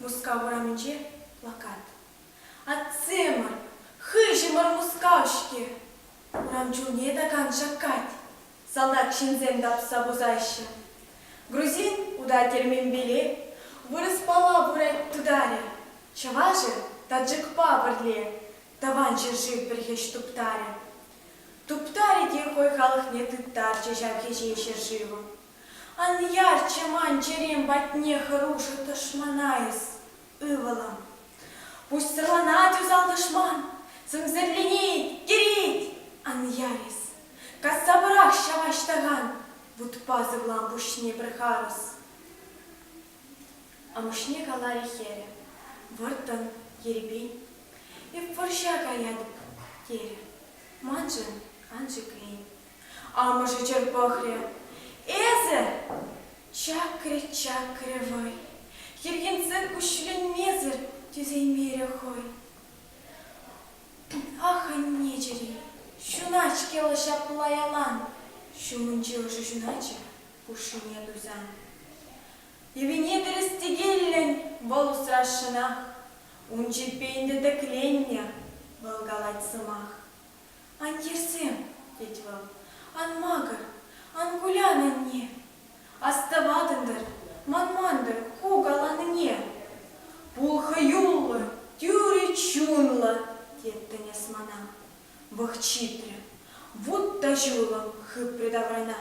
Мускаурамиче плакат. Ацемар, хыжимар мускаушки. Урамчулне даган жаккать. Солдат шинзем дапса бузайшы. Грузин уда термембеле, выраспала бурать тударе. Чаважы таджик паварле, таванчы жив прихещ туптаре. Туптаре тихой халых не тыттар, чежав хещеше живо. Ан ярче манчерем батне харуша ташманаес, ывалам. Пусть срланать узал ташман, сымзерленей, кирить, ан ярис. Кассабрах шаваштаган, вот пазывлам пушне брехарус. А мушне калари хере, вартан еребень, и в форщака ядып тере, манжен анжи клин. А може черпахре, эзе, чакре вой, хергенцен кушлен мезер, тюзей мере хой. Аха нечери, шунач келаша плаялан, шумунче уже шуначе, пушине дузан. И вине дерестигеллен, волус расшинах, унче пейнде деклення, волгалать сымах. Ан ерсем, детьвал, ан магар, ан гулянан не, аставадындар, манмандыр, хугалан не. Пулха юлла, тюри чунла, теттене смана, вахчитре, вот тажулам хып предаврана.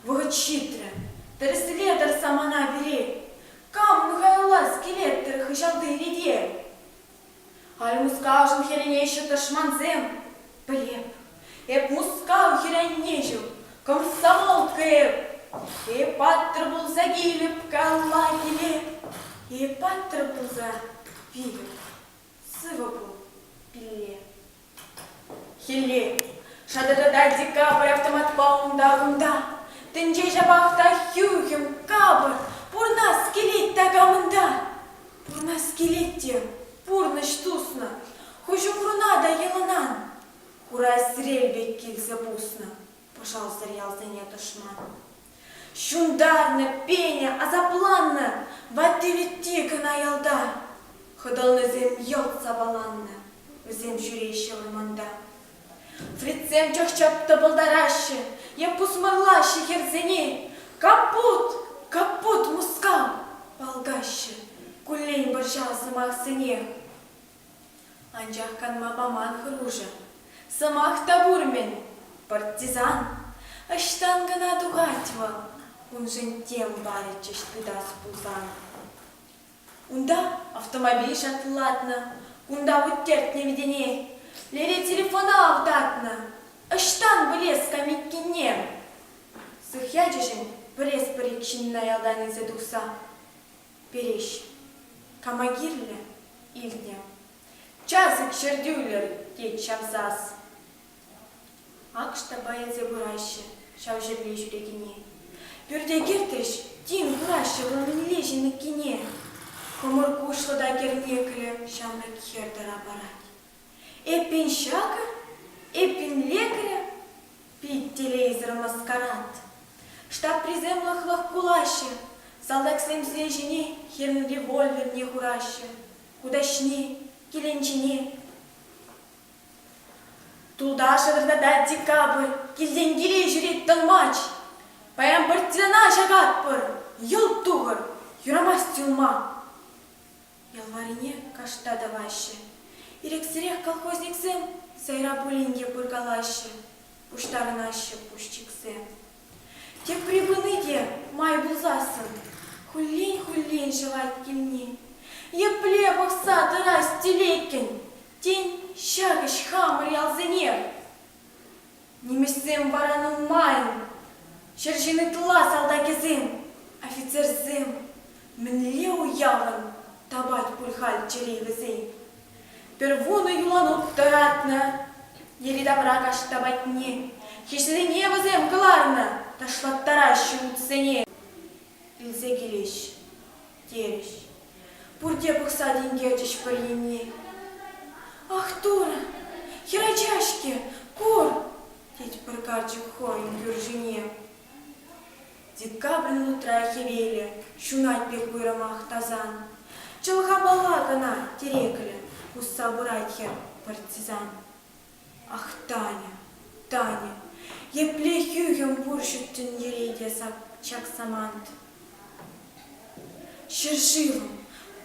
Вахчитре, терследер самана бере, кам нухайла скелеттер хышалды реде. Аль мускаужын херенещу ташманзем, плеб, эп мускау херенещу, комсомол кэп, и паттр был загилеп калла келеп. И паттр был за пилеп, сыва был пиле. Хиле, шададада декабрь автомат паунда-гунда, тенджей жабахта хюхем кабр, пурна скелет тагамында, пурна скелетте, пурна штусна, хожу пурна да еланан, курай срельбек кильза бусна, пожалуйста, рялза не ташман. Шундарна, пеня, азапланна, вативитика на ялда, ходал на зем елца баланна, в зем жюрейщего манда. Фрицем чохчапта балдараще, я пусмарлаще херзене, капут мускал, полгаще, кулень боржал самах сыне. Анжах канма баман хружа, самах табурмен, партизан, аштангана дугатьва, он же тем баричеш туда спузан. Унда автомобиль шатлатна, унда вот терт не видене, лере телефона авдатна, аштан блеск камиккине. Сыхячешен пресс парикшинна ялдани задуса, перещ, камагирле ильдня, часик шердюлер течь абзас. Акшта боязе бураще, шауже ближу регине. Пюрде гертриш, тим бураще, гламенилежи на кине. Комурку шло да кернекре, шамна кхердара барать. Эпин шака, эпин лекаря, пить телевизор маскарад. Штаб приземлых лохкулаще, солдат своим слежине, херн револьвер не хураще. Кудашне, киленчине. Туда шадырдада декабрь, килденгилей жүрет тылмач. Паям партизана жагатпыр, ел туғыр, юрамас тюлма. Ялварине кашта даваще. Ирексірех колхозниксем, сайра булинге бургалаще. Пуштарынаще пушчиксем. Тек прибыныде май булзасын, хуллень желать кемне. Епле бокса тырас телекен, тень щагыш хамыр ялзыне. Немесем бараным майын, шержины тыла салдакезем, офицерзем, мінле уявын, табать пульхаль черейвізем. Первуны юлануп таратна, ери добра каштабатне, хешлине візем кыларна, ташлаттараще утсене. Илзе келеш, тереш, пурде пықса денгерчеш пырьене. Ах, Тура, херачашки, кур, теть прокарчик хоем бюржине. Декабрь утра хевели, шунать пек вырамах тазан. Чолга балакана терекали, уса буратья партизан. Ах, Таня, Таня, я плехюгем бурщут тюньередия чак самант. Щерживым,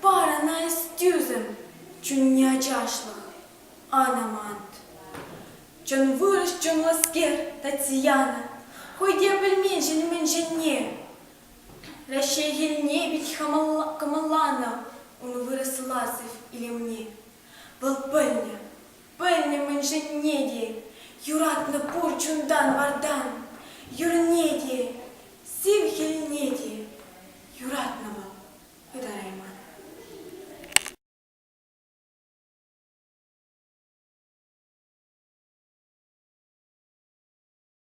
пара на эстюзем, чун не очашлых, анамант. Чон вырос, чон ласкер, Татьяна, хоть я пельменьшин меньшине. Ращей небедь камалана, он вырос ласов или мне. Был пельня меньшинеди, юратно пур чундан вардан, юрнеди, сивхельнеди, юратного, это